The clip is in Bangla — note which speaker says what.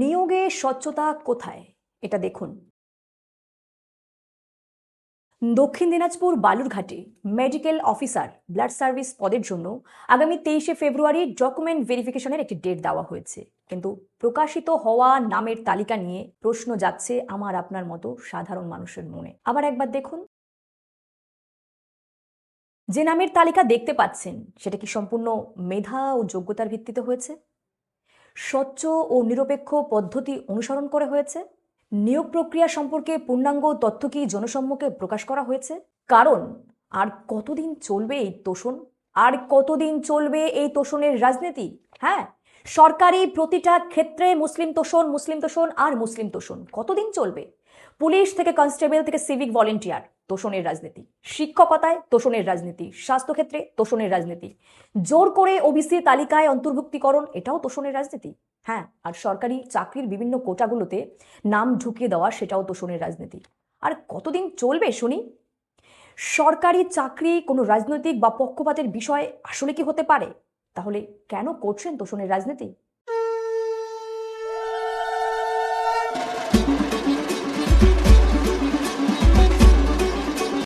Speaker 1: নিয়োগে স্বচ্ছতা কোথায় এটা দেখুন। দক্ষিণ দিনাজপুর বালুরঘাটে মেডিকেল অফিসার ব্লাড সার্ভিস পদের জন্য আগামী 23শে ফেব্রুয়ারি ডকুমেন্ট ভেরিফিকেশনের একটি ডেট দেওয়া হয়েছে, কিন্তু প্রকাশিত হওয়া নামের তালিকা নিয়ে প্রশ্ন যাচ্ছে আমার আপনার মতো সাধারণ মানুষের মনে। আবার একবার দেখুন, যে নামের তালিকা দেখতে পাচ্ছেন সেটা কি সম্পূর্ণ মেধা ও যোগ্যতার ভিত্তিতে হয়েছে? স্বচ্ছ ও নিরপেক্ষ পদ্ধতি অনুসরণ করে হয়েছে? নিয়োগ প্রক্রিয়া সম্পর্কে পূর্ণাঙ্গ তথ্য কি জনসম্মুখে প্রকাশ করা হয়েছে? কারণ আর কতদিন চলবে এই তোষণ? আর কতদিন চলবে এই তোষণের রাজনীতি? হ্যাঁ, সরকারি প্রতিটা ক্ষেত্রে মুসলিম তোষণ, মুসলিম তোষণ আর মুসলিম তোষণ কতদিন চলবে? পুলিশ থেকে কনস্টেবল থেকে সিভিক ভলেন্টিয়ার, তোষণের রাজনীতি। শিক্ষকতায় তোষণের রাজনীতি, স্বাস্থ্যক্ষেত্রে তোষণের রাজনীতি, জোর করে ওবিসি তালিকায় অন্তর্ভুক্তিকরণ, এটাও তোষণের রাজনীতি। হ্যাঁ, আর সরকারি চাকরির বিভিন্ন কোটাগুলোতে নাম ঢুকিয়ে দেওয়া, সেটাও তোষণের রাজনীতি। আর কতদিন চলবে শুনি? সরকারি চাকরি কোনো রাজনৈতিক বা পক্ষপাতের বিষয় আসলে কি হতে পারে? তাহলে কেন করছেন তোষণের রাজনীতি?